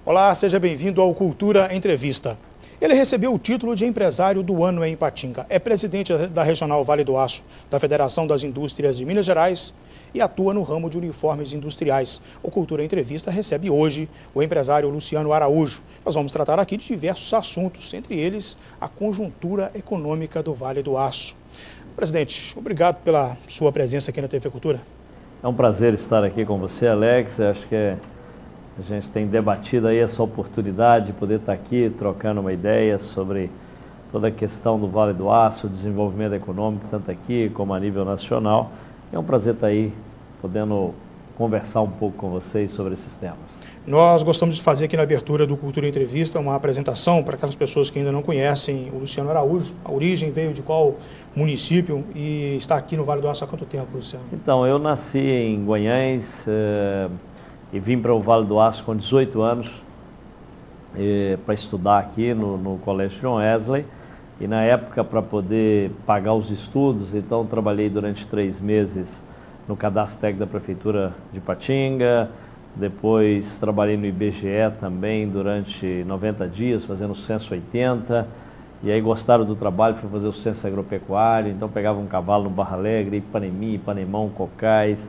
Olá, seja bem-vindo ao Cultura Entrevista. Ele recebeu o título de empresário do ano em Ipatinga. É presidente da Regional Vale do Aço, da Federação das Indústrias de Minas Gerais e atua no ramo de uniformes industriais. O Cultura Entrevista recebe hoje o empresário Luciano Araújo. Nós vamos tratar aqui de diversos assuntos, entre eles a conjuntura econômica do Vale do Aço. Presidente, obrigado pela sua presença aqui na TV Cultura. É um prazer estar aqui com você, Alex. Eu acho que a gente tem debatido aí essa oportunidade de poder estar aqui trocando uma ideia sobre toda a questão do Vale do Aço, o desenvolvimento econômico, tanto aqui como a nível nacional. É um prazer estar aí podendo conversar um pouco com vocês sobre esses temas. Nós gostamos de fazer aqui na abertura do Cultura Entrevista uma apresentação para aquelas pessoas que ainda não conhecem o Luciano Araújo. A origem veio de qual município e está aqui no Vale do Aço há quanto tempo, Luciano? Então, eu nasci em Guanhães e vim para o Vale do Aço com 18 anos para estudar aqui no Colégio John Wesley. E na época, para poder pagar os estudos, então trabalhei durante 3 meses no cadastro técnico da Prefeitura de Ipatinga. Depois trabalhei no IBGE também durante 90 dias, fazendo o Censo 80. E aí gostaram do trabalho, fui fazer o Censo Agropecuário. Então pegava um cavalo no Barra Alegre, Ipanemi, Ipanemão, Cocais.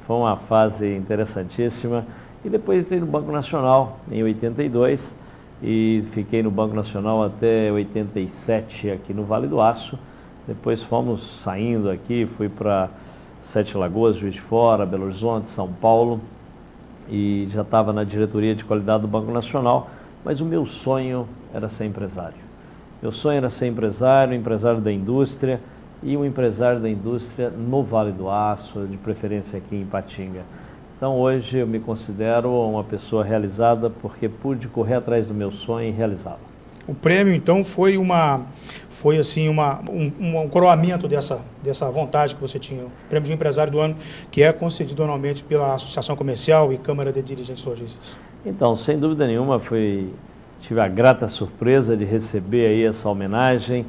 Foi uma fase interessantíssima. E depois entrei no Banco Nacional em 82 e fiquei no Banco Nacional até 87 aqui no Vale do Aço. Depois fomos saindo aqui, fui para Sete Lagoas, Juiz de Fora, Belo Horizonte, São Paulo. E já estava na diretoria de qualidade do Banco Nacional, mas o meu sonho era ser empresário. Meu sonho era ser empresário da indústria e um empresário da indústria no Vale do Aço, de preferência aqui em Ipatinga. Então hoje eu me considero uma pessoa realizada porque pude correr atrás do meu sonho e realizá-lo. O prêmio então foi um coroamento dessa vontade que você tinha, o prêmio de empresário do ano, que é concedido anualmente pela Associação Comercial e Câmara de Dirigentes Lojistas. Então, sem dúvida nenhuma, tive a grata surpresa de receber aí essa homenagem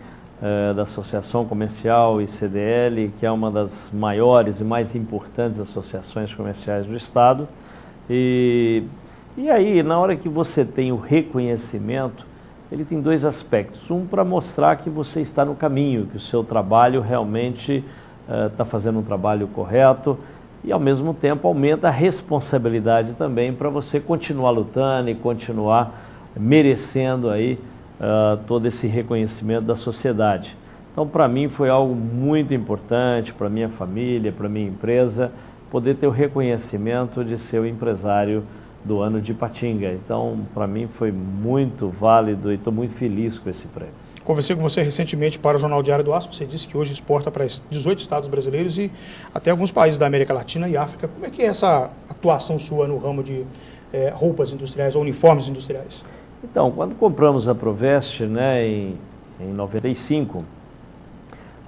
da Associação Comercial e CDL, que é uma das maiores e mais importantes associações comerciais do Estado. E aí, na hora que você tem o reconhecimento, ele tem 2 aspectos. Um, para mostrar que você está no caminho, que o seu trabalho realmente está fazendo um trabalho correto e, ao mesmo tempo, aumenta a responsabilidade também para você continuar lutando e continuar merecendo aí todo esse reconhecimento da sociedade. Então, para mim, foi algo muito importante, para minha família, para minha empresa, poder ter o reconhecimento de ser o empresário do ano de Ipatinga. Então, para mim foi muito válido e estou muito feliz com esse prêmio. Conversei com você recentemente para o Jornal Diário do Aço. Você disse que hoje exporta para 18 estados brasileiros e até alguns países da América Latina e África. Como é que é essa atuação sua no ramo de roupas industriais ou uniformes industriais? Então, quando compramos a Provest, né, em 95,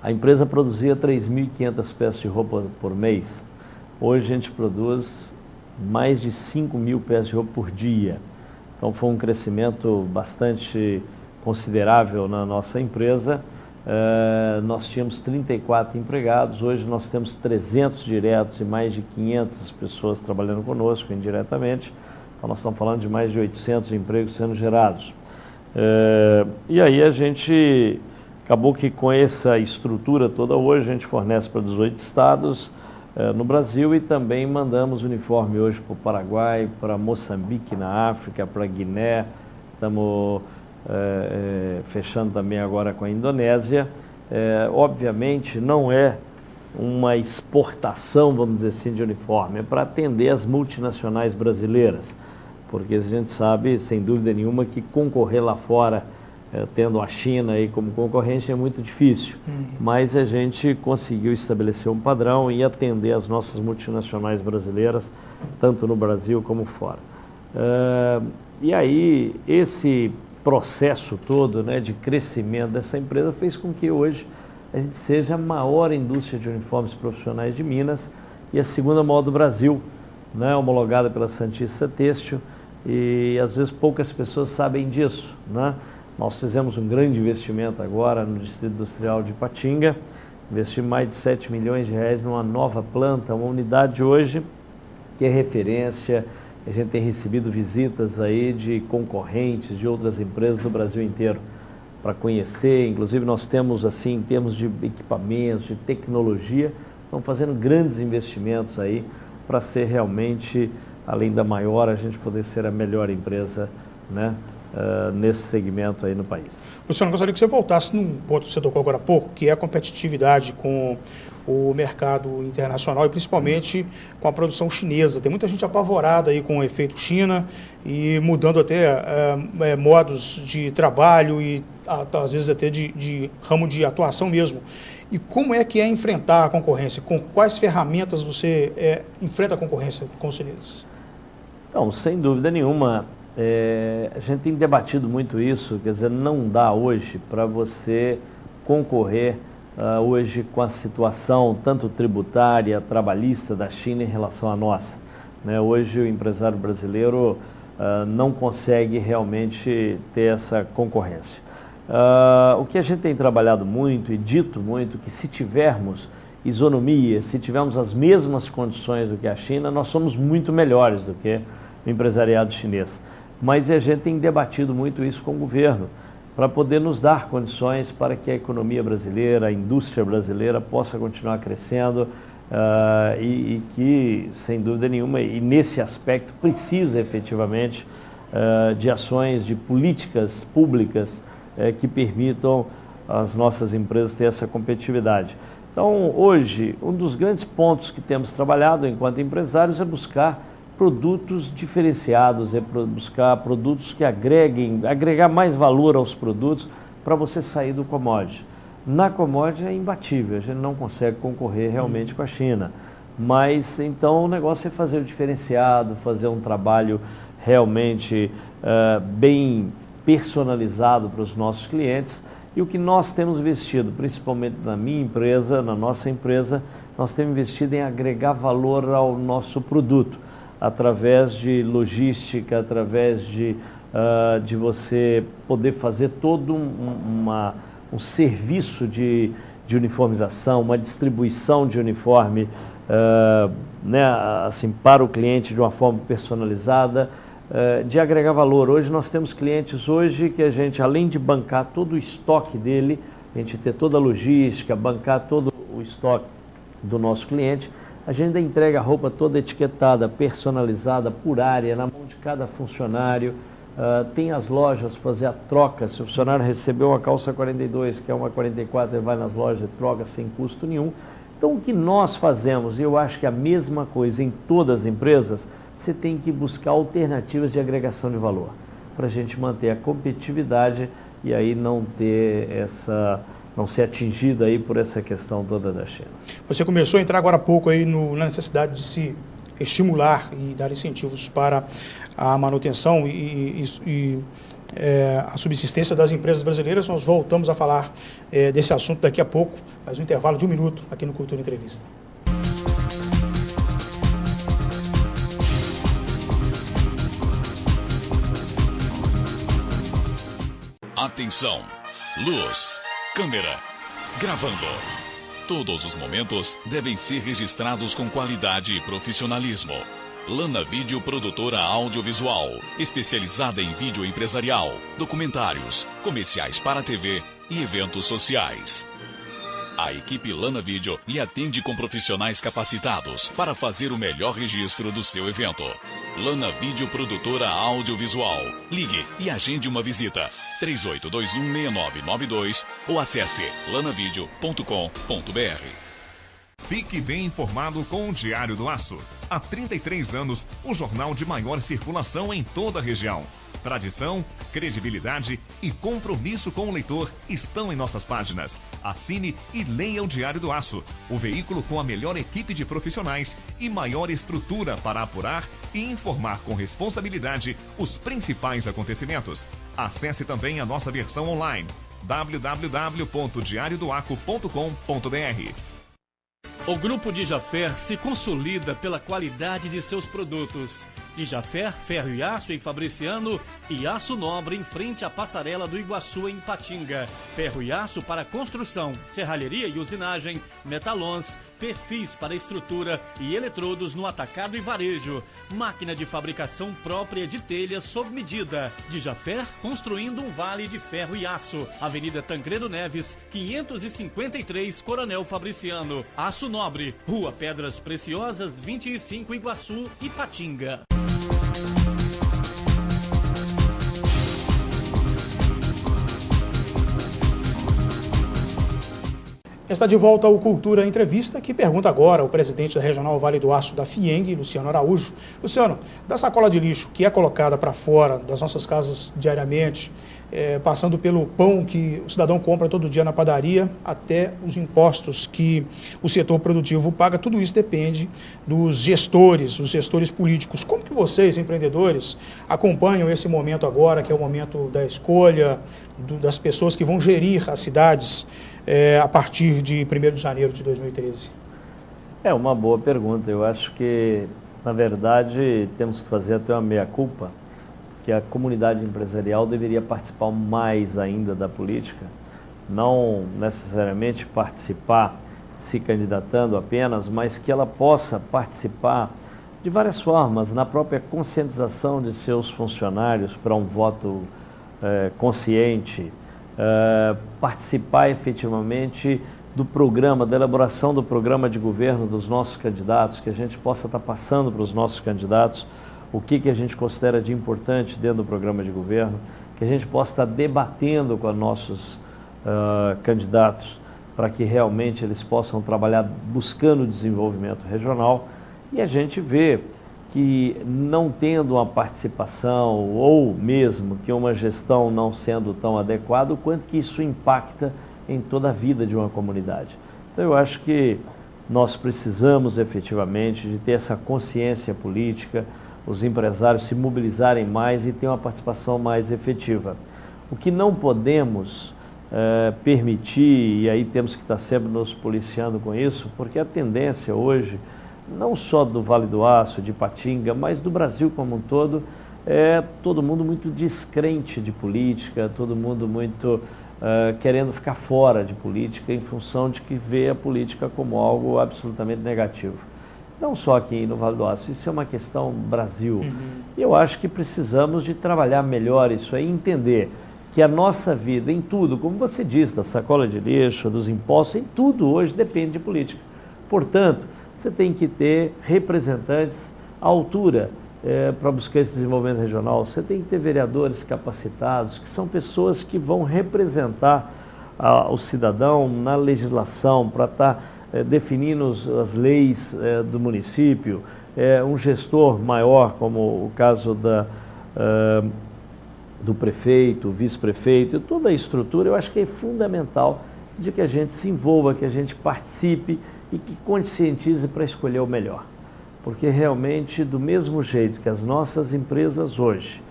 a empresa produzia 3.500 peças de roupa por mês. Hoje a gente produz mais de 5.000 peças de roupa por dia. Então foi um crescimento bastante considerável na nossa empresa. Nós tínhamos 34 empregados, hoje nós temos 300 diretos e mais de 500 pessoas trabalhando conosco indiretamente. Então nós estamos falando de mais de 800 empregos sendo gerados. E aí a gente acabou que com essa estrutura toda hoje a gente fornece para 18 estados no Brasil e também mandamos uniforme hoje para o Paraguai, para Moçambique na África, para Guiné. Estamos fechando também agora com a Indonésia. Obviamente não é uma exportação, vamos dizer assim, de uniforme, é para atender as multinacionais brasileiras, porque a gente sabe, sem dúvida nenhuma, que concorrer lá fora tendo a China aí como concorrência é muito difícil, mas a gente conseguiu estabelecer um padrão e atender as nossas multinacionais brasileiras, tanto no Brasil como fora. E aí, esse processo todo, né, de crescimento dessa empresa fez com que hoje a gente seja a maior indústria de uniformes profissionais de Minas e a segunda maior do Brasil, né, homologada pela Santista Têxtil, e às vezes poucas pessoas sabem disso, né? Nós fizemos um grande investimento agora no Distrito Industrial de Ipatinga, investimos mais de 7 milhões de reais numa nova planta, uma unidade hoje que é referência, a gente tem recebido visitas aí de concorrentes, de outras empresas do Brasil inteiro, para conhecer. Inclusive nós temos, assim, em termos de equipamentos, de tecnologia, estão fazendo grandes investimentos aí para ser realmente, além da maior, a gente poder ser a melhor empresa, né, nesse segmento aí no país. Luciano, eu gostaria que você voltasse num ponto que você tocou agora há pouco, que é a competitividade com o mercado internacional e principalmente com a produção chinesa. Tem muita gente apavorada aí com o efeito China e mudando até modos de trabalho e às vezes até de ramo de atuação mesmo. E como é que é enfrentar a concorrência? Com quais ferramentas você enfrenta a concorrência com os chineses? Então, sem dúvida nenhuma, a gente tem debatido muito isso, quer dizer, não dá hoje para você concorrer hoje com a situação tanto tributária, trabalhista da China em relação à nossa, né? Hoje o empresário brasileiro não consegue realmente ter essa concorrência. O que a gente tem trabalhado muito e dito muito, que se tivermos isonomia, se tivermos as mesmas condições do que a China, nós somos muito melhores do que o empresariado chinês. Mas a gente tem debatido muito isso com o governo, para poder nos dar condições para que a economia brasileira, a indústria brasileira possa continuar crescendo e que, sem dúvida nenhuma, e nesse aspecto precisa efetivamente de ações, de políticas públicas que permitam as nossas empresas ter essa competitividade. Então, hoje, um dos grandes pontos que temos trabalhado enquanto empresários é buscar produtos diferenciados, buscar produtos que agregar mais valor aos produtos para você sair do commodity. Na commodity é imbatível, a gente não consegue concorrer realmente com a China. Mas então o negócio é fazer o diferenciado, fazer um trabalho realmente bem personalizado para os nossos clientes. E o que nós temos investido, principalmente na minha empresa, na nossa empresa, nós temos investido em agregar valor ao nosso produto, através de logística, através de você poder fazer todo um serviço de uniformização, uma distribuição de uniforme né, assim, para o cliente de uma forma personalizada, de agregar valor. Hoje nós temos clientes que a gente, além de bancar todo o estoque dele, a gente ter toda a logística, bancar todo o estoque do nosso cliente, a gente ainda entrega a roupa toda etiquetada, personalizada por área, na mão de cada funcionário. Tem as lojas fazer a troca. Se o funcionário recebeu uma calça 42, que é uma 44, ele vai nas lojas e troca sem custo nenhum. Então, o que nós fazemos, e eu acho que a mesma coisa em todas as empresas, você tem que buscar alternativas de agregação de valor, para a gente manter a competitividade e aí não ser atingido aí por essa questão toda da China. Você começou a entrar agora há pouco aí na necessidade de se estimular e dar incentivos para a manutenção e a subsistência das empresas brasileiras. Nós voltamos a falar desse assunto daqui a pouco, mais um intervalo de 1 minuto aqui no Cultura Entrevista. Atenção, luz, câmera, gravando. Todos os momentos devem ser registrados com qualidade e profissionalismo. Lana Vídeo Produtora Audiovisual, especializada em vídeo empresarial, documentários, comerciais para TV e eventos sociais. A equipe Lana Vídeo lhe atende com profissionais capacitados para fazer o melhor registro do seu evento. Lana Vídeo Produtora Audiovisual. Ligue e agende uma visita. 38216992 ou acesse lanavideo.com.br. Fique bem informado com o Diário do Aço. Há 33 anos, o jornal de maior circulação em toda a região. Tradição, credibilidade e compromisso com o leitor estão em nossas páginas. Assine e leia o Diário do Aço, o veículo com a melhor equipe de profissionais e maior estrutura para apurar e informar com responsabilidade os principais acontecimentos. Acesse também a nossa versão online, www.diariodoaco.com.br. O Grupo de Jaffer se consolida pela qualidade de seus produtos. De Jaffer, ferro e aço em Fabriciano e aço nobre em frente à passarela do Iguaçu em Patinga. Ferro e aço para construção, serralheria e usinagem, metalons, perfis para estrutura e eletrodos no atacado e varejo. Máquina de fabricação própria de telhas sob medida. Dijafer, construindo um vale de ferro e aço. Avenida Tancredo Neves, 553, Coronel Fabriciano. Aço Nobre, Rua Pedras Preciosas, 25, Iguaçu, Ipatinga. Está de volta ao Cultura Entrevista, que pergunta agora ao presidente da Regional Vale do Aço da FIENG, Luciano Araújo. Luciano, da sacola de lixo que é colocada para fora das nossas casas diariamente, passando pelo pão que o cidadão compra todo dia na padaria, até os impostos que o setor produtivo paga, tudo isso depende dos gestores, os gestores políticos. Como que vocês, empreendedores, acompanham esse momento agora, que é o momento da escolha das pessoas que vão gerir as cidades a partir de 1º de janeiro de 2013? É uma boa pergunta. Eu acho que, na verdade, temos que fazer até uma meia-culpa, que a comunidade empresarial deveria participar mais ainda da política, não necessariamente participar se candidatando apenas, mas que ela possa participar de várias formas, na própria conscientização de seus funcionários para um voto consciente, participar efetivamente do programa, da elaboração do programa de governo dos nossos candidatos, que a gente possa estar passando para os nossos candidatos o que a gente considera de importante dentro do programa de governo, que a gente possa estar debatendo com os nossos candidatos para que realmente eles possam trabalhar buscando o desenvolvimento regional. E a gente vê que não tendo uma participação ou mesmo que uma gestão não sendo tão adequada, o quanto que isso impacta em toda a vida de uma comunidade. Então eu acho que nós precisamos efetivamente de ter essa consciência política, os empresários se mobilizarem mais e ter uma participação mais efetiva. O que não podemos permitir, e aí temos que estar sempre nos policiando com isso, porque a tendência hoje, não só do Vale do Aço, de Ipatinga, mas do Brasil como um todo, é todo mundo muito descrente de política, todo mundo muito querendo ficar fora de política em função de que vê a política como algo absolutamente negativo. Não só aqui no Vale do Aço, isso é uma questão Brasil. E eu acho que precisamos de trabalhar melhor isso aí, entender que a nossa vida em tudo, como você disse, da sacola de lixo, dos impostos, em tudo hoje depende de política. Portanto, você tem que ter representantes à altura para buscar esse desenvolvimento regional. Você tem que ter vereadores capacitados, que são pessoas que vão representar o cidadão na legislação, para estar definindo as leis do município, um gestor maior, como o caso do prefeito, vice-prefeito, toda a estrutura. Eu acho que é fundamental de que a gente se envolva, que a gente participe e que conscientize para escolher o melhor. Porque realmente, do mesmo jeito que as nossas empresas hoje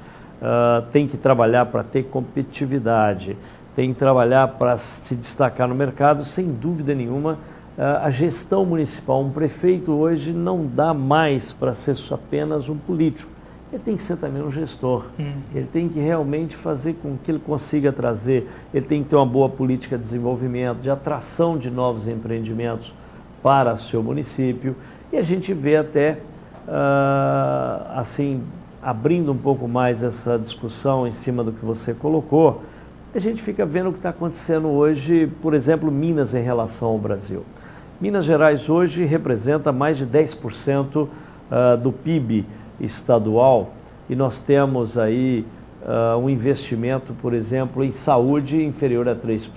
têm que trabalhar para ter competitividade, têm que trabalhar para se destacar no mercado, sem dúvida nenhuma, a gestão municipal, um prefeito hoje não dá mais para ser apenas um político. Ele tem que ser também um gestor. Ele tem que realmente fazer com que ele consiga trazer, ele tem que ter uma boa política de desenvolvimento, de atração de novos empreendimentos para o seu município. E a gente vê até, assim, abrindo um pouco mais essa discussão em cima do que você colocou, a gente fica vendo o que está acontecendo hoje, por exemplo, Minas em relação ao Brasil. Minas Gerais hoje representa mais de 10% do PIB estadual e nós temos aí um investimento, por exemplo, em saúde inferior a 3%.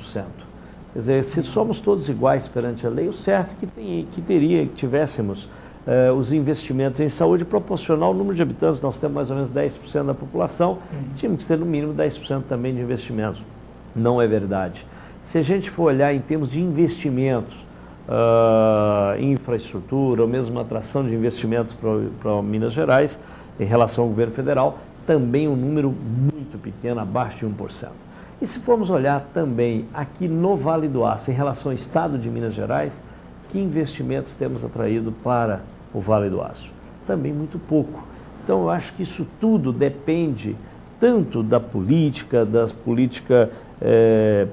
Quer dizer, se somos todos iguais perante a lei, o certo é que tivéssemos os investimentos em saúde proporcional ao número de habitantes. Nós temos mais ou menos 10% da população, tínhamos que ter no mínimo 10% também de investimentos. Não é verdade. Se a gente for olhar em termos de investimentos, infraestrutura, ou mesmo atração de investimentos para Minas Gerais, em relação ao governo federal, também um número muito pequeno, abaixo de 1%. E se formos olhar também aqui no Vale do Aço, em relação ao estado de Minas Gerais, que investimentos temos atraído para o Vale do Aço? Também muito pouco. Então eu acho que isso tudo depende tanto da política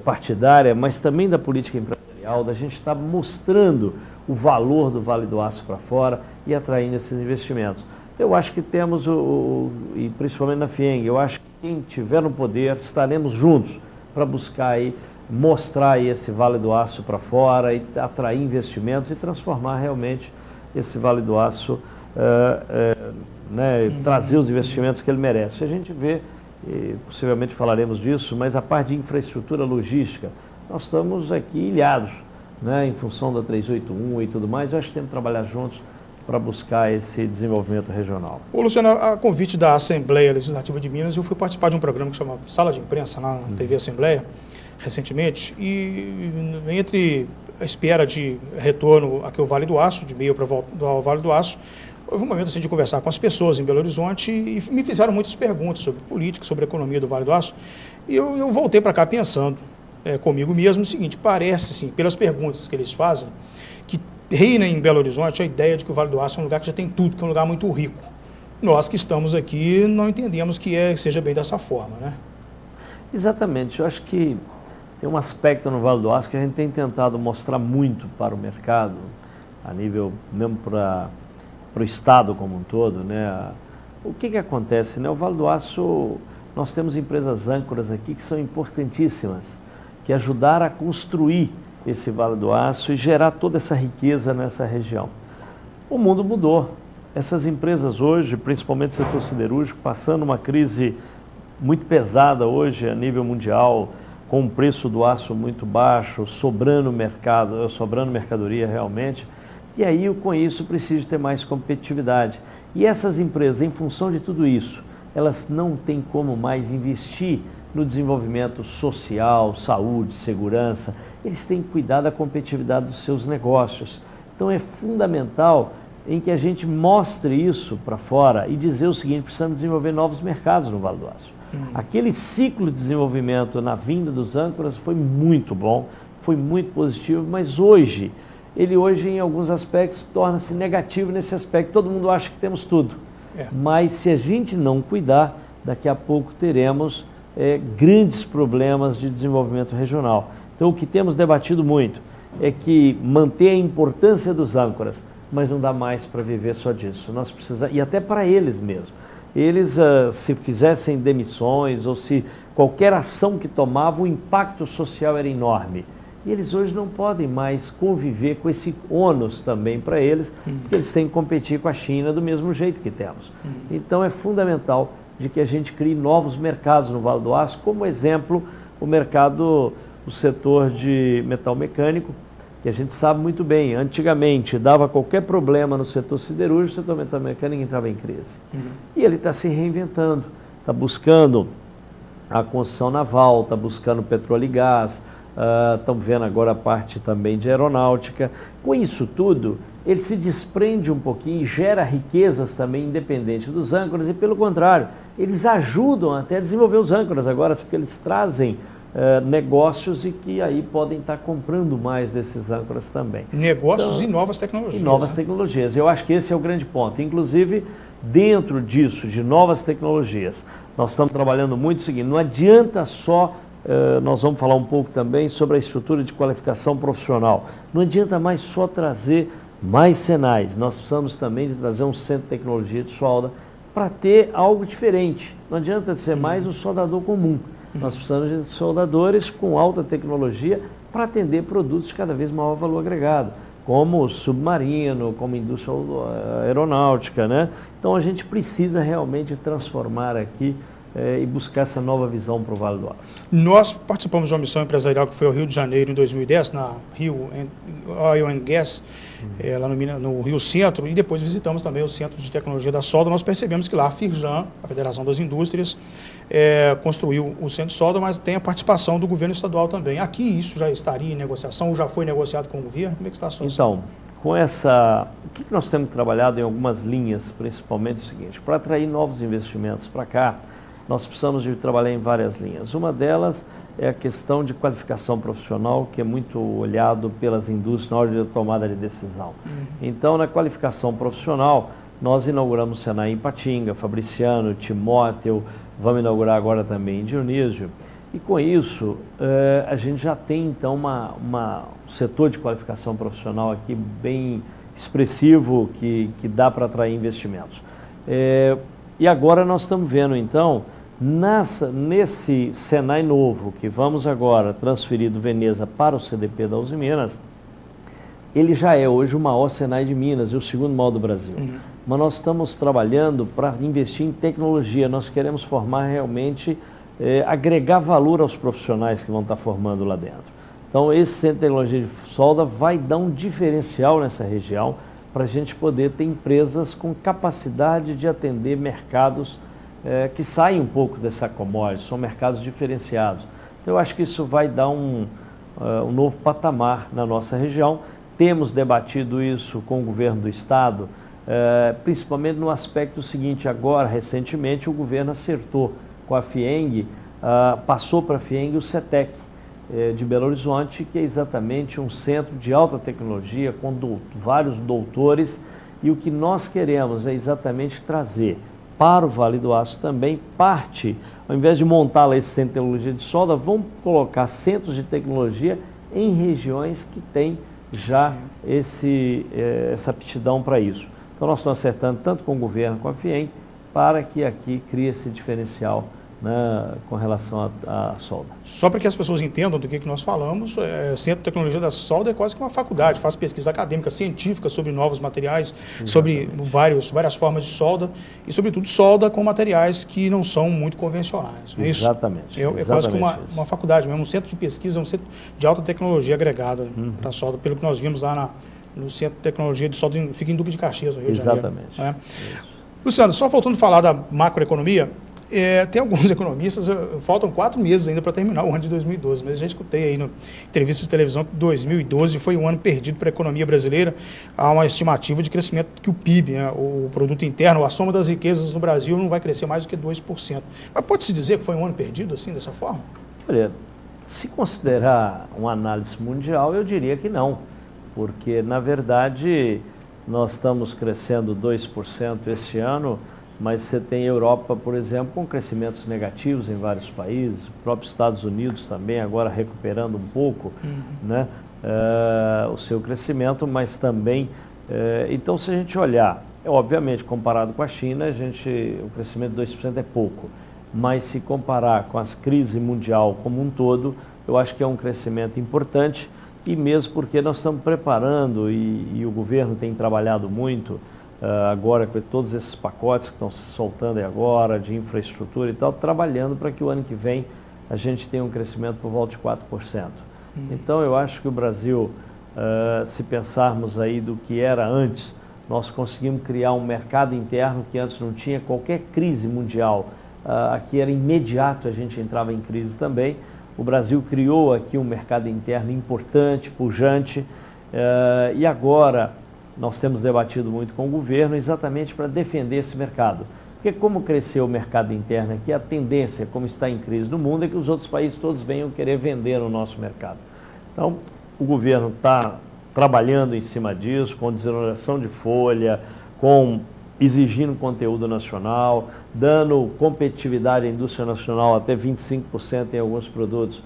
partidária, mas também da política empresarial, social, da gente estar mostrando o valor do Vale do Aço para fora e atraindo esses investimentos. Eu acho que temos, e principalmente na FIENG, eu acho que quem tiver no poder, estaremos juntos para buscar aí, mostrar aí esse Vale do Aço para fora e atrair investimentos e transformar realmente esse Vale do Aço, trazer os investimentos que ele merece. A gente vê, e possivelmente falaremos disso, mas a parte de infraestrutura logística, nós estamos aqui ilhados, né, em função da 381 e tudo mais. Eu acho que temos que trabalhar juntos para buscar esse desenvolvimento regional. Ô, Luciano, a convite da Assembleia Legislativa de Minas, eu fui participar de um programa que chama Sala de Imprensa, na TV Assembleia, recentemente, e entre a espera de retorno aqui ao Vale do Aço, de meio para ao Vale do Aço, houve um momento assim, de conversar com as pessoas em Belo Horizonte e me fizeram muitas perguntas sobre política, sobre a economia do Vale do Aço, e eu voltei para cá pensando comigo mesmo o seguinte: parece, sim, pelas perguntas que eles fazem, que reina em Belo Horizonte a ideia de que o Vale do Aço é um lugar que já tem tudo, que é um lugar muito rico. Nós que estamos aqui não entendemos que seja bem dessa forma, né? Exatamente. Eu acho que tem um aspecto no Vale do Aço que a gente tem tentado mostrar muito para o mercado, a nível mesmo para o Estado como um todo, né? O que acontece, né? O Vale do Aço, nós temos empresas âncoras aqui que são importantíssimas, que ajudaram a construir esse Vale do Aço e gerar toda essa riqueza nessa região. O mundo mudou. Essas empresas hoje, principalmente o setor siderúrgico, passando uma crise muito pesada hoje a nível mundial, com o preço do aço muito baixo, sobrando mercadoria realmente, e aí com isso precisa ter mais competitividade. E essas empresas, em função de tudo isso, elas não têm como mais investir no desenvolvimento social, saúde, segurança. Eles têm que cuidar da competitividade dos seus negócios. Então é fundamental em que a gente mostre isso para fora e dizer o seguinte: precisamos desenvolver novos mercados no Vale do Aço. Aquele ciclo de desenvolvimento na vinda dos âncoras foi muito bom, foi muito positivo, mas hoje, em alguns aspectos torna-se negativo nesse aspecto. Todo mundo acha que temos tudo, mas se a gente não cuidar, daqui a pouco teremos grandes problemas de desenvolvimento regional. Então o que temos debatido muito é que manter a importância dos âncoras, mas não dá mais para viver só disso. Nós precisamos, e até para eles mesmos. Eles, se fizessem demissões ou se qualquer ação que tomavam, o impacto social era enorme. E eles hoje não podem mais conviver com esse ônus também para eles, porque eles têm que competir com a China do mesmo jeito que temos. Então é fundamental de que a gente crie novos mercados no Vale do Aço, como exemplo o setor de metal mecânico, que a gente sabe muito bem, antigamente dava qualquer problema no setor siderúrgico, o setor metal mecânico entrava em crise. E ele está se reinventando, está buscando a construção naval, está buscando petróleo e gás, estamos vendo agora a parte também de aeronáutica. Com isso tudo, ele se desprende um pouquinho e gera riquezas também independente dos âncoras e, pelo contrário, eles ajudam até a desenvolver os âncoras agora, porque eles trazem negócios e que aí podem estar comprando mais desses âncoras também. Negócios então, e novas tecnologias. E novas tecnologias. Eu acho que esse é o grande ponto. Inclusive, dentro disso, de novas tecnologias, nós estamos trabalhando muito o seguinte: não adianta só, nós vamos falar um pouco também sobre a estrutura de qualificação profissional, não adianta mais só trazer mais Senais, nós precisamos também de trazer um centro de tecnologia de solda para ter algo diferente. Não adianta ser mais um soldador comum. Nós precisamos de soldadores com alta tecnologia para atender produtos de cada vez maior valor agregado, como submarino, como indústria aeronáutica, né? Então a gente precisa realmente transformar aqui e buscar essa nova visão para o Vale do Aço. Nós participamos de uma missão empresarial que foi ao Rio de Janeiro em 2010, na Rio Oil and Gas, lá no Rio Centro, e depois visitamos também o Centro de Tecnologia da Solda. Nós percebemos que lá a Firjan, a Federação das Indústrias, construiu o Centro de Solda, mas tem a participação do governo estadual também. Aqui isso já estaria em negociação, ou já foi negociado com o governo? Como é que está a situação? Então, o que nós temos trabalhado em algumas linhas, principalmente o seguinte: para atrair novos investimentos para cá, nós precisamos de trabalhar em várias linhas. Uma delas é a questão de qualificação profissional, que é muito olhado pelas indústrias na hora de tomada de decisão. Então, na qualificação profissional, nós inauguramos o Senai em Ipatinga, Fabriciano, Timóteo, vamos inaugurar agora também em Dionísio. E com isso, a gente já tem então um setor de qualificação profissional aqui bem expressivo que dá para atrair investimentos. E agora nós estamos vendo então, nesse Senai novo, que vamos agora transferir do Veneza para o CDP da Uzi Minas, ele já é hoje o maior Senai de Minas e o segundo maior do Brasil. Mas nós estamos trabalhando para investir em tecnologia, nós queremos formar realmente, agregar valor aos profissionais que vão estar formando lá dentro. Então esse Centro de Tecnologia de Solda vai dar um diferencial nessa região para a gente poder ter empresas com capacidade de atender mercados que saem um pouco dessa commodity, são mercados diferenciados. Então eu acho que isso vai dar um novo patamar na nossa região. Temos debatido isso com o governo do estado, principalmente no aspecto seguinte: agora, recentemente, o governo acertou com a FIENG, passou para a FIENG o CETEC de Belo Horizonte, que é exatamente um centro de alta tecnologia com vários doutores, e o que nós queremos é exatamente trazer para o Vale do Aço também parte, ao invés de montar lá esse centro de tecnologia de solda, vamos colocar centros de tecnologia em regiões que têm já essa aptidão para isso. Então nós estamos acertando tanto com o governo como com a FIEM para que aqui crie esse diferencial, né, com relação à solda. Só para que as pessoas entendam do que nós falamos, o Centro de Tecnologia da Solda é quase que uma faculdade, faz pesquisa acadêmica, científica sobre novos materiais, exatamente, sobre várias formas de solda e, sobretudo, solda com materiais que não são muito convencionais. Não é isso? Exatamente. É quase que uma faculdade mesmo, um centro de pesquisa, um centro de alta tecnologia agregada para a solda, pelo que nós vimos lá no Centro de Tecnologia de Solda, fica em Duque de Caxias, no Rio de Janeiro. Exatamente. Luciano, só faltando falar da macroeconomia, tem alguns economistas, faltam 4 meses ainda para terminar o ano de 2012, mas eu já escutei aí na entrevista de televisão que 2012 foi um ano perdido para a economia brasileira. Há uma estimativa de crescimento que o PIB, né, o produto interno, a soma das riquezas no Brasil não vai crescer mais do que 2%. Mas pode-se dizer que foi um ano perdido assim, dessa forma? Olha, se considerar uma análise mundial, eu diria que não, porque na verdade nós estamos crescendo 2% este ano, mas você tem Europa, por exemplo, com crescimentos negativos em vários países, o próprio Estados Unidos também agora recuperando um pouco, né, o seu crescimento, mas também, então se a gente olhar, obviamente comparado com a China, o crescimento de 2% é pouco, mas se comparar com as crises mundial como um todo, eu acho que é um crescimento importante, e mesmo porque nós estamos preparando, e o governo tem trabalhado muito, agora com todos esses pacotes que estão se soltando agora, de infraestrutura e tal, trabalhando para que o ano que vem a gente tenha um crescimento por volta de 4%. Então eu acho que o Brasil, se pensarmos aí do que era antes, nós conseguimos criar um mercado interno que antes não tinha qualquer crise mundial, aqui era imediato, a gente entrava em crise também. O Brasil criou aqui um mercado interno importante, pujante, e agora nós temos debatido muito com o governo exatamente para defender esse mercado. Porque como cresceu o mercado interno aqui, a tendência, como está em crise no mundo, é que os outros países todos venham querer vender no nosso mercado. Então, o governo está trabalhando em cima disso, com desoneração de folha, exigindo conteúdo nacional, dando competitividade à indústria nacional até 25% em alguns produtos,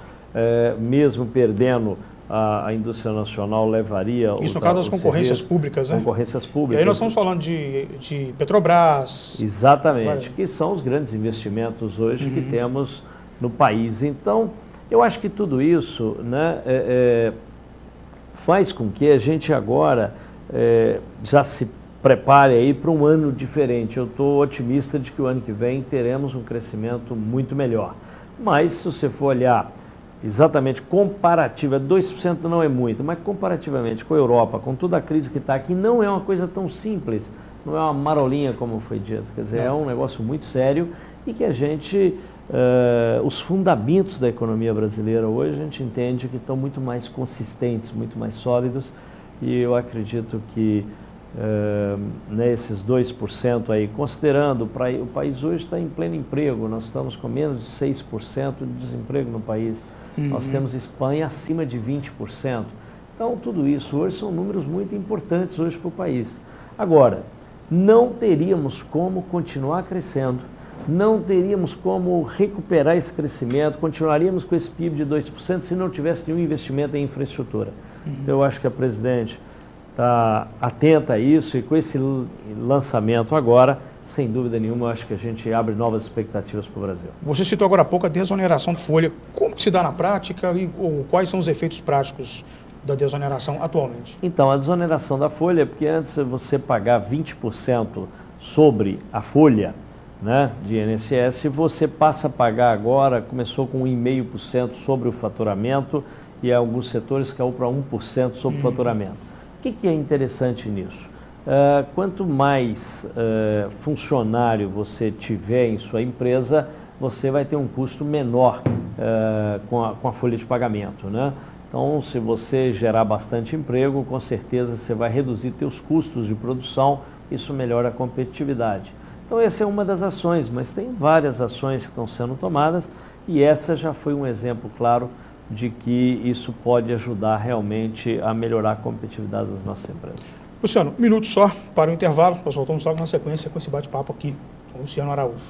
mesmo perdendo a indústria nacional levaria... Isso no caso das concorrências públicas, né? Concorrências públicas. E aí nós estamos falando de Petrobras... Exatamente, que são os grandes investimentos hoje que temos no país. Então, eu acho que tudo isso, né, faz com que a gente agora já se prepare aí para um ano diferente. Eu estou otimista de que o ano que vem teremos um crescimento muito melhor. Mas, se você for olhar exatamente comparativa, 2% não é muito, mas comparativamente com a Europa, com toda a crise que está aqui, não é uma coisa tão simples, não é uma marolinha como foi dito, quer dizer, é um negócio muito sério e que a gente, os fundamentos da economia brasileira hoje, a gente entende que estão muito mais consistentes, muito mais sólidos, e eu acredito que esses 2% aí, considerando o país hoje está em pleno emprego, nós estamos com menos de 6% de desemprego no país. Nós temos Espanha acima de 20%. Então, tudo isso hoje são números muito importantes hoje para o país. Agora, não teríamos como continuar crescendo não teríamos como recuperar esse crescimento, continuaríamos com esse PIB de 2% se não tivesse nenhum investimento em infraestrutura. Eu acho que a presidente está atenta a isso e com esse lançamento agora, sem dúvida nenhuma, eu acho que a gente abre novas expectativas para o Brasil. Você citou agora há pouco a desoneração de folha. Como que se dá na prática ou quais são os efeitos práticos da desoneração atualmente? Então, a desoneração da folha, porque antes você pagar 20% sobre a folha, né, de INSS, você passa a pagar agora, começou com 1,5% sobre o faturamento e alguns setores caiu para 1% sobre o faturamento. O que é interessante nisso? Quanto mais funcionário você tiver em sua empresa, você vai ter um custo menor com a folha de pagamento, né? Então, se você gerar bastante emprego, com certeza você vai reduzir seus custos de produção, isso melhora a competitividade. Então, essa é uma das ações, mas tem várias ações que estão sendo tomadas e essa já foi um exemplo claro de que isso pode ajudar realmente a melhorar a competitividade das nossas empresas. Luciano, um minuto só para o intervalo, nós voltamos logo na sequência com esse bate-papo aqui com o Luciano Araújo.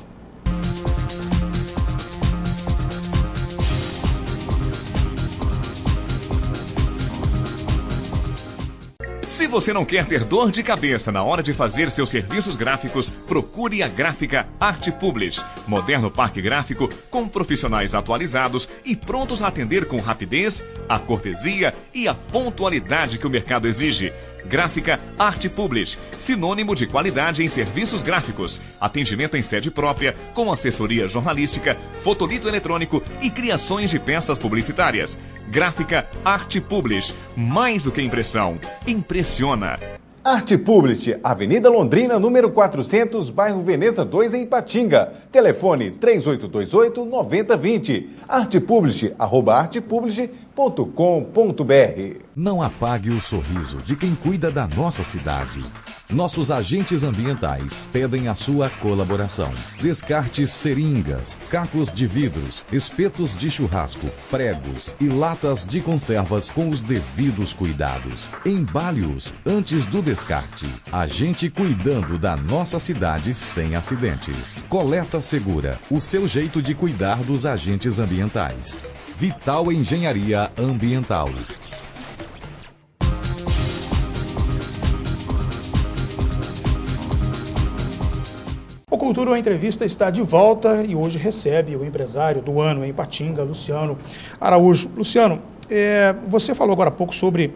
Se você não quer ter dor de cabeça na hora de fazer seus serviços gráficos, procure a Gráfica Arte Publish. Moderno parque gráfico com profissionais atualizados e prontos a atender com rapidez, a cortesia e a pontualidade que o mercado exige. Gráfica Arte Publish, sinônimo de qualidade em serviços gráficos. Atendimento em sede própria, com assessoria jornalística, fotolito eletrônico e criações de peças publicitárias. Gráfica Arte Publish, mais do que impressão, impressiona. Arte Publish, Avenida Londrina, número 400, bairro Veneza 2, em Ipatinga. Telefone 3828-9020. Arte Publish, @artepublish.com.br. Não apague o sorriso de quem cuida da nossa cidade. Nossos agentes ambientais pedem a sua colaboração. Descarte seringas, cacos de vidros, espetos de churrasco, pregos e latas de conservas com os devidos cuidados. Embale-os antes do descarte. A gente cuidando da nossa cidade sem acidentes. Coleta Segura, o seu jeito de cuidar dos agentes ambientais. Vital Engenharia Ambiental. O Cultura, a entrevista está de volta e hoje recebe o empresário do ano em Ipatinga, Luciano Araújo. Luciano, você falou agora há pouco sobre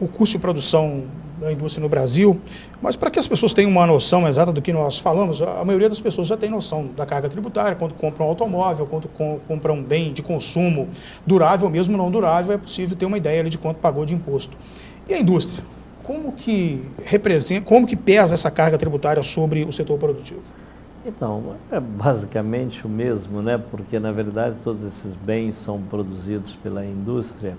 o custo de produção da indústria no Brasil, mas para que as pessoas tenham uma noção exata do que nós falamos, a maioria das pessoas já tem noção da carga tributária, quando compra um automóvel, quando compra um bem de consumo durável, mesmo não durável, é possível ter uma ideia ali de quanto pagou de imposto. E a indústria? Como que pesa essa carga tributária sobre o setor produtivo? Então, é basicamente o mesmo, né? Porque, na verdade, todos esses bens são produzidos pela indústria.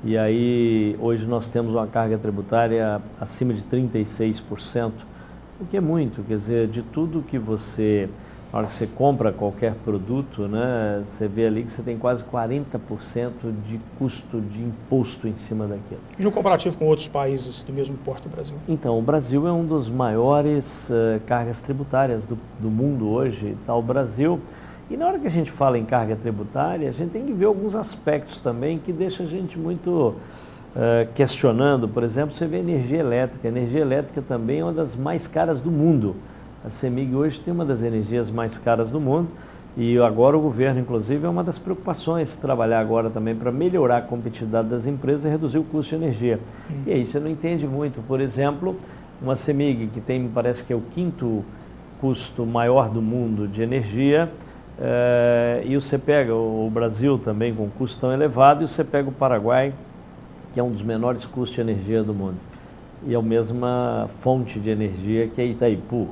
E aí, hoje nós temos uma carga tributária acima de 36%, o que é muito, quer dizer, de tudo que você, na hora que você compra qualquer produto, né, você vê ali que você tem quase 40% de custo de imposto em cima daquilo. E no comparativo com outros países do mesmo porte do Brasil? Então, o Brasil é um dos maiores cargas tributárias do mundo hoje, está o Brasil. E na hora que a gente fala em carga tributária, a gente tem que ver alguns aspectos também que deixam a gente muito questionando. Por exemplo, você vê energia elétrica. A energia elétrica também é uma das mais caras do mundo. A CEMIG hoje tem uma das energias mais caras do mundo e agora o governo, inclusive, é uma das preocupações trabalhar agora também para melhorar a competitividade das empresas e reduzir o custo de energia. E aí você não entende muito. Por exemplo, uma CEMIG que tem, me parece que é o quinto custo maior do mundo de energia, e você pega o Brasil também com um custo tão elevado, e você pega o Paraguai, que é um dos menores custos de energia do mundo, e é a mesma fonte de energia que é Itaipu.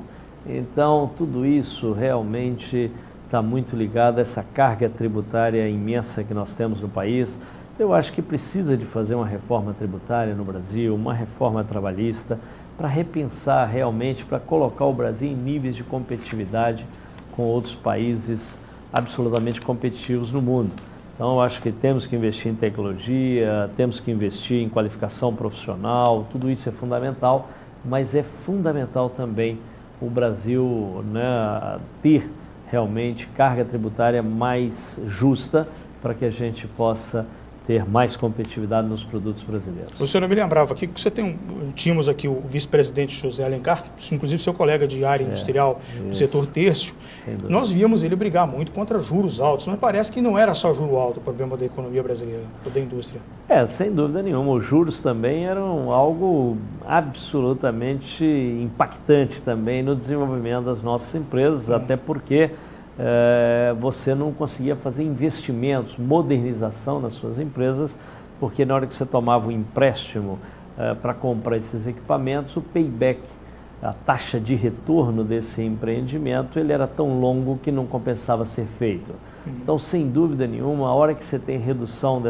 Então, tudo isso realmente está muito ligado a essa carga tributária imensa que nós temos no país. Eu acho que precisa de fazer uma reforma tributária no Brasil, uma reforma trabalhista, para repensar realmente, para colocar o Brasil em níveis de competitividade com outros países absolutamente competitivos no mundo. Então, eu acho que temos que investir em tecnologia, temos que investir em qualificação profissional, tudo isso é fundamental, mas é fundamental também o Brasil, né, ter realmente carga tributária mais justa para que a gente possa ter mais competitividade nos produtos brasileiros. O senhor me lembrava aqui que você tínhamos aqui o vice-presidente José Alencar, inclusive seu colega de área industrial do setor têxtil. Nós víamos ele brigar muito contra juros altos, mas parece que não era só juro alto o problema da economia brasileira, ou da indústria. Sem dúvida nenhuma. Os juros também eram algo absolutamente impactante também no desenvolvimento das nossas empresas, até porque você não conseguia fazer investimentos, modernização nas suas empresas, porque na hora que você tomava um empréstimo para comprar esses equipamentos, o payback, a taxa de retorno desse empreendimento, ele era tão longo que não compensava ser feito. Então, sem dúvida nenhuma, a hora que você tem redução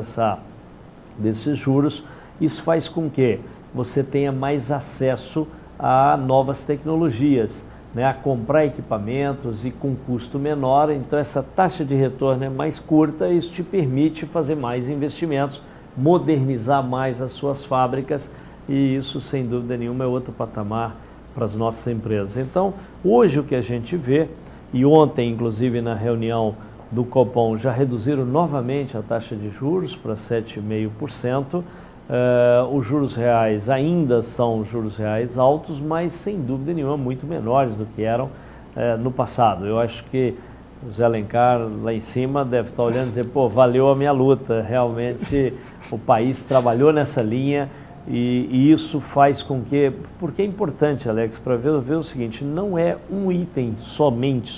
desses juros, isso faz com que você tenha mais acesso a novas tecnologias, a comprar equipamentos e com custo menor. Então essa taxa de retorno é mais curta e isso te permite fazer mais investimentos, modernizar mais as suas fábricas, e isso sem dúvida nenhuma é outro patamar para as nossas empresas. Então hoje o que a gente vê, e ontem inclusive na reunião do Copom já reduziram novamente a taxa de juros para 7,5%, os juros reais ainda são juros reais altos, mas sem dúvida nenhuma muito menores do que eram no passado. Eu acho que o Zé Alencar lá em cima deve estar olhando e dizer, pô, valeu a minha luta, realmente o país trabalhou nessa linha e isso faz com que, porque é importante, Alex, para ver o seguinte, não é um item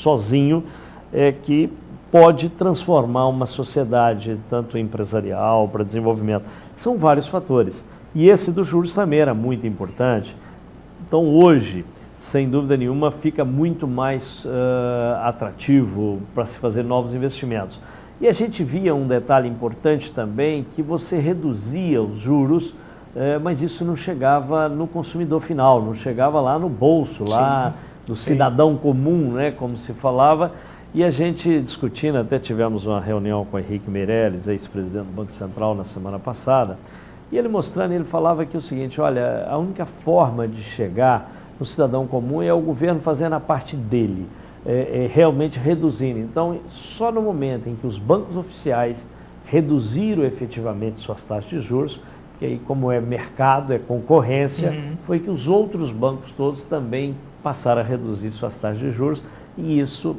sozinho que pode transformar uma sociedade, tanto empresarial, para desenvolvimento. São vários fatores. E esse dos juros também era muito importante. Então hoje, sem dúvida nenhuma, fica muito mais atrativo para se fazer novos investimentos. E a gente via um detalhe importante também, que você reduzia os juros, mas isso não chegava no consumidor final, não chegava lá no bolso, lá do cidadão comum, como se falava. E a gente discutindo, até tivemos uma reunião com o Henrique Meirelles, ex-presidente do Banco Central, na semana passada, e ele mostrando, ele falava que o seguinte, olha, a única forma de chegar no cidadão comum é o governo fazendo a parte dele, realmente reduzindo. Então, só no momento em que os bancos oficiais reduziram efetivamente suas taxas de juros, que aí como é mercado, é concorrência, foi que os outros bancos todos também passaram a reduzir suas taxas de juros, e isso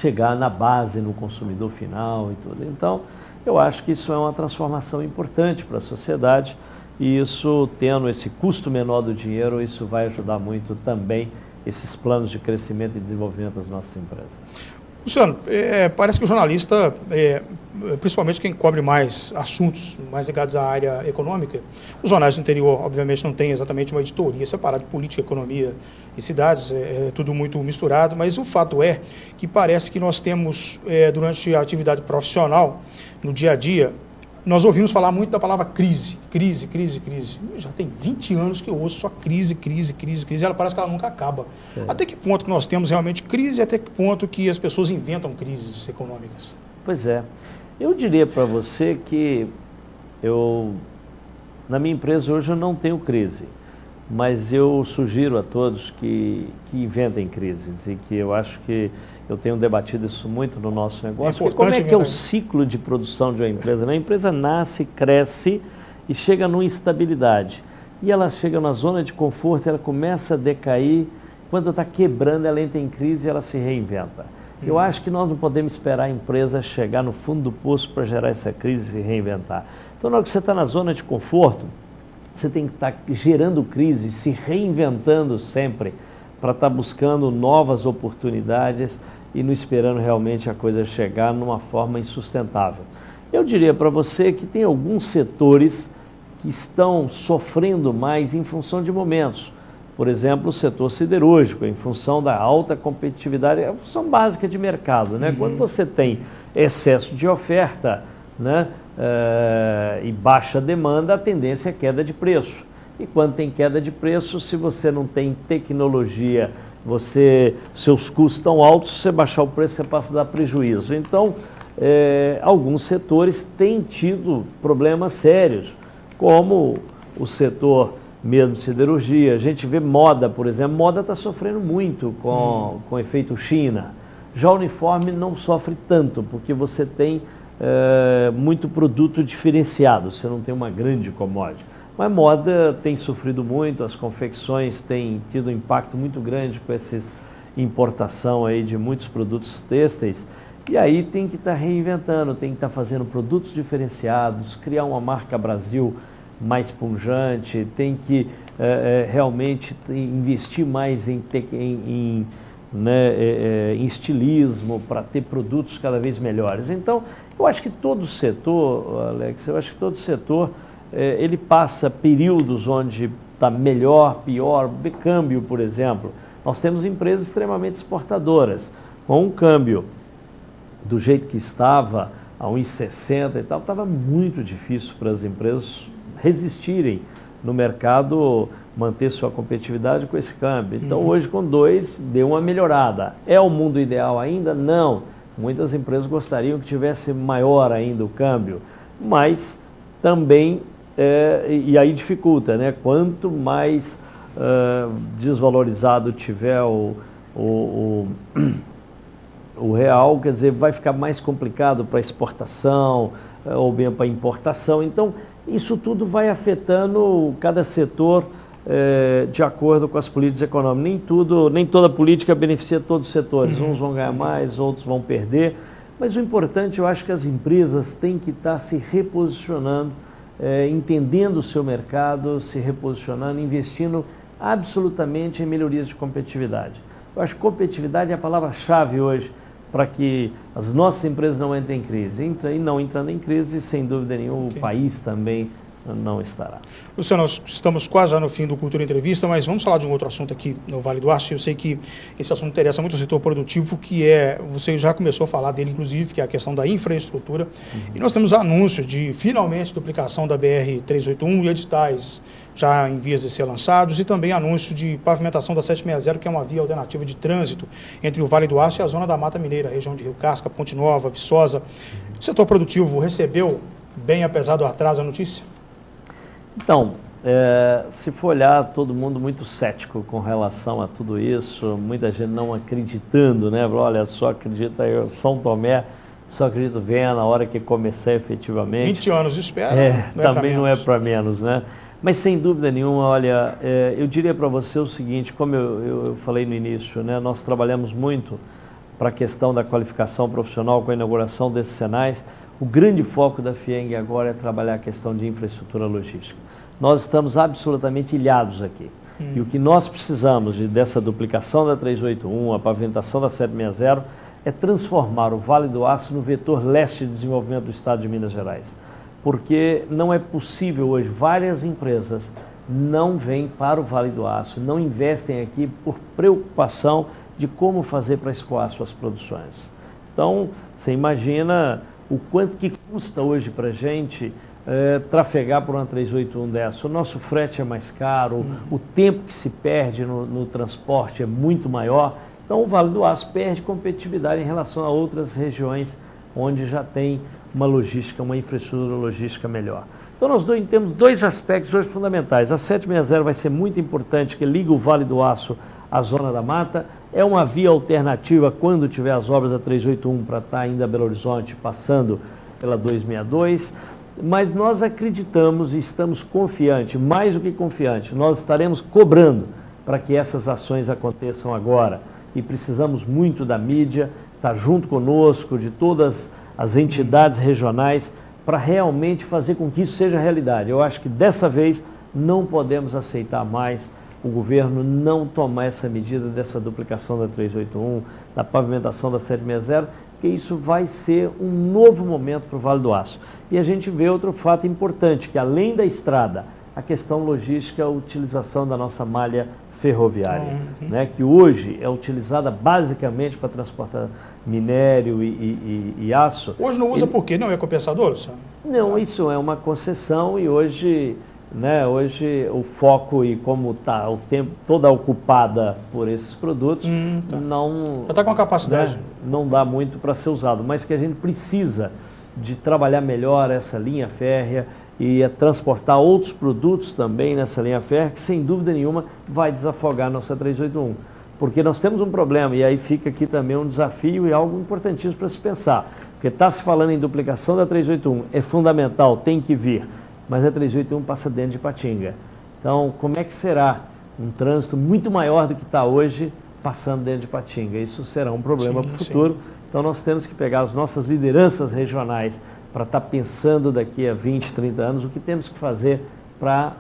chegar na base, no consumidor final e tudo. Então, eu acho que isso é uma transformação importante para a sociedade, e isso, tendo esse custo menor do dinheiro, isso vai ajudar muito também esses planos de crescimento e desenvolvimento das nossas empresas. Luciano, parece que o jornalista, principalmente quem cobre mais assuntos mais ligados à área econômica, os jornais do interior, obviamente, não têm exatamente uma editoria separada de política, economia e cidades, é tudo muito misturado, mas o fato é que parece que nós temos, durante a atividade profissional, no dia a dia, nós ouvimos falar muito da palavra crise. Já tem 20 anos que eu ouço só crise, ela parece que ela nunca acaba. Até que ponto que nós temos realmente crise e até que ponto que as pessoas inventam crises econômicas? Pois é. Eu diria para você que na minha empresa hoje eu não tenho crise, mas eu sugiro a todos que inventem crises, e que eu acho que eu tenho debatido isso muito no nosso negócio. Como é que é o ciclo de produção de uma empresa? A empresa nasce, cresce e chega numa instabilidade. E ela chega na zona de conforto, ela começa a decair, quando está quebrando, ela entra em crise e ela se reinventa. Eu acho que nós não podemos esperar a empresa chegar no fundo do poço para gerar essa crise e se reinventar. Então, na hora que você está na zona de conforto, você tem que estar gerando crise, se reinventando sempre, para estar buscando novas oportunidades e não esperando realmente a coisa chegar numa forma insustentável. Eu diria para você que tem alguns setores que estão sofrendo mais em função de momentos. Por exemplo, o setor siderúrgico, em função da alta competitividade, é a função básica de mercado, né? Quando você tem excesso de oferta, né, e baixa demanda, a tendência é queda de preço. E quando tem queda de preço, se você não tem tecnologia, seus custos estão altos, se você baixar o preço, você passa a dar prejuízo. Então, alguns setores têm tido problemas sérios, como o setor mesmo de siderurgia. A gente vê moda, por exemplo, moda está sofrendo muito com o efeito China. Já o uniforme não sofre tanto, porque você tem muito produto diferenciado, você não tem uma grande commodity. Mas moda tem sofrido muito, as confecções têm tido um impacto muito grande com essa importação aí de muitos produtos têxteis, e aí tem que estar reinventando, tem que estar fazendo produtos diferenciados, criar uma marca Brasil mais pujante, tem que realmente investir mais em estilismo para ter produtos cada vez melhores. Então, eu acho que todo setor, Alex, ele passa períodos onde está melhor, pior, câmbio, por exemplo. Nós temos empresas extremamente exportadoras, com um câmbio do jeito que estava, a 1,60 e tal, estava muito difícil para as empresas resistirem no mercado, manter sua competitividade com esse câmbio. Então, hoje com 2 deu uma melhorada. É o mundo ideal ainda? Não. Muitas empresas gostariam que tivesse maior ainda o câmbio, mas também, e aí dificulta, né? Quanto mais desvalorizado tiver o real, quer dizer, vai ficar mais complicado para exportação ou bem para importação. Então, isso tudo vai afetando cada setor de acordo com as políticas econômicas. Nem toda política beneficia todos os setores. Uns vão ganhar mais, outros vão perder. Mas o importante, eu acho que as empresas têm que estar se reposicionando, entendendo o seu mercado, se reposicionando, investindo absolutamente em melhorias de competitividade. Eu acho que competitividade é a palavra-chave hoje para que as nossas empresas não entrem em crise. E não entrando em crise, sem dúvida nenhuma, o país também não estará. Luciano, nós estamos quase já no fim do Cultura Entrevista, mas vamos falar de um outro assunto aqui no Vale do Aço. Eu sei que esse assunto interessa muito o setor produtivo, que você já começou a falar dele, inclusive, que é a questão da infraestrutura. E nós temos anúncios de, finalmente, duplicação da BR-381 e editais já em vias de ser lançados, e também anúncio de pavimentação da 760, que é uma via alternativa de trânsito entre o Vale do Aço e a zona da Mata Mineira, a região de Rio Casca, Ponte Nova, Viçosa. O setor produtivo recebeu bem, apesar do atraso, a notícia? Então, se for olhar, todo mundo muito cético com relação a tudo isso, muita gente não acreditando, né? Olha, só acredita eu, São Tomé, só acredito venha na hora que começar efetivamente. 20 anos de espera, também não é para menos, né? Mas sem dúvida nenhuma, olha, eu diria para você o seguinte, como eu falei no início, né? Nós trabalhamos muito para a questão da qualificação profissional com a inauguração desses Senais. O grande foco da FIENG agora é trabalhar a questão de infraestrutura logística. Nós estamos absolutamente ilhados aqui. E o que nós precisamos dessa duplicação da 381, a pavimentação da 760, é transformar o Vale do Aço no vetor leste de desenvolvimento do estado de Minas Gerais. Porque não é possível hoje, várias empresas não vêm para o Vale do Aço, não investem aqui por preocupação de como fazer para escoar suas produções. Então, você imagina o quanto que custa hoje para a gente trafegar por uma 381 dessa. O nosso frete é mais caro, o tempo que se perde no transporte é muito maior. Então, o Vale do Aço perde competitividade em relação a outras regiões onde já tem uma logística, uma infraestrutura logística melhor. Então, nós temos 2 aspectos hoje fundamentais. A 760 vai ser muito importante, que liga o Vale do Aço à Zona da Mata. É uma via alternativa quando tiver as obras da 381 para estar ainda a Belo Horizonte, passando pela 262. Mas nós acreditamos e estamos confiantes, mais do que confiantes, nós estaremos cobrando para que essas ações aconteçam agora. E precisamos muito da mídia, estar junto conosco, de todas as entidades regionais, para realmente fazer com que isso seja realidade. Eu acho que dessa vez não podemos aceitar mais o governo não tomar essa medida dessa duplicação da 381, da pavimentação da 760, porque isso vai ser um novo momento para o Vale do Aço. E a gente vê outro fato importante, que além da estrada, a questão logística, a utilização da nossa malha ferroviária, né, que hoje é utilizada basicamente para transportar minério e aço. Hoje não usa por quê? Não é compensador, Luciano? Não, isso é uma concessão e hoje o foco e como está o tempo toda ocupada por esses produtos, não já está com a capacidade, né, não dá muito para ser usado, mas que a gente precisa de trabalhar melhor essa linha férrea e transportar outros produtos também nessa linha férrea, que sem dúvida nenhuma vai desafogar a nossa 381. Porque nós temos um problema, e aí fica aqui também um desafio e algo importantíssimo para se pensar. Porque está se falando em duplicação da 381, é fundamental, tem que vir, mas a 381 passa dentro de Ipatinga. Então, como é que será um trânsito muito maior do que está hoje, passando dentro de Ipatinga? Isso será um problema para o futuro. Sim. Então, nós temos que pegar as nossas lideranças regionais para estar pensando daqui a 20, 30 anos o que temos que fazer para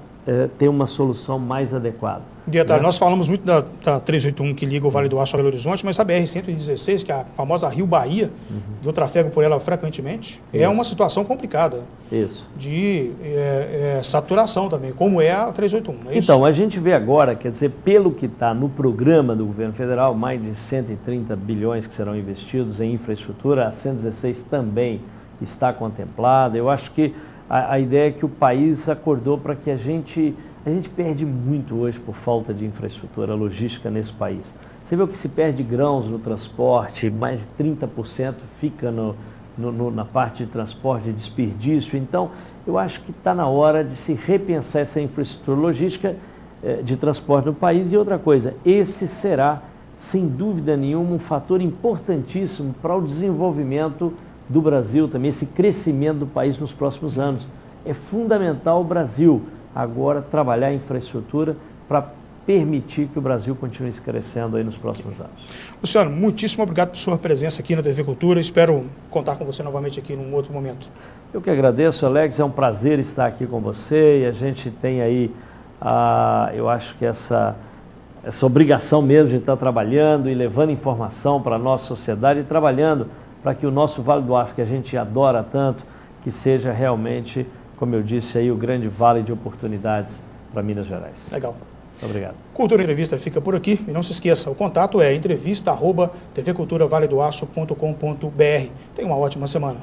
ter uma solução mais adequada. Detalhe, nós falamos muito da 381 que liga o Vale do Aço a Belo Horizonte, mas a BR-116, que é a famosa Rio Bahia, eu trafego por ela frequentemente, é uma situação complicada. Isso. De saturação também, como é a 381. É então, a gente vê agora, quer dizer, pelo que está no programa do governo federal, mais de 130 bilhões que serão investidos em infraestrutura, a 116 também está contemplada. Eu acho que a ideia é que o país acordou para que a gente perde muito hoje por falta de infraestrutura logística nesse país. Você vê o que se perde grãos no transporte, mais de 30% fica na parte de transporte, de desperdício. Então, eu acho que está na hora de se repensar essa infraestrutura logística de transporte no país. E outra coisa, esse será, sem dúvida nenhuma, um fator importantíssimo para o desenvolvimento do Brasil também, esse crescimento do país nos próximos anos. É fundamental o Brasil agora trabalhar a infraestrutura para permitir que o Brasil continue crescendo aí nos próximos anos. Luciano, muitíssimo obrigado por sua presença aqui na TV Cultura. Espero contar com você novamente aqui num outro momento. Eu que agradeço, Alex. É um prazer estar aqui com você e a gente tem aí, eu acho que essa obrigação mesmo de estar trabalhando e levando informação para a nossa sociedade e trabalhando para que o nosso Vale do Aço, que a gente adora tanto, que seja realmente, como eu disse aí, o grande vale de oportunidades para Minas Gerais. Legal. Muito obrigado. Cultura Entrevista fica por aqui e não se esqueça, o contato é entrevista@tvculturavaledoaço.com.br. Tenha uma ótima semana.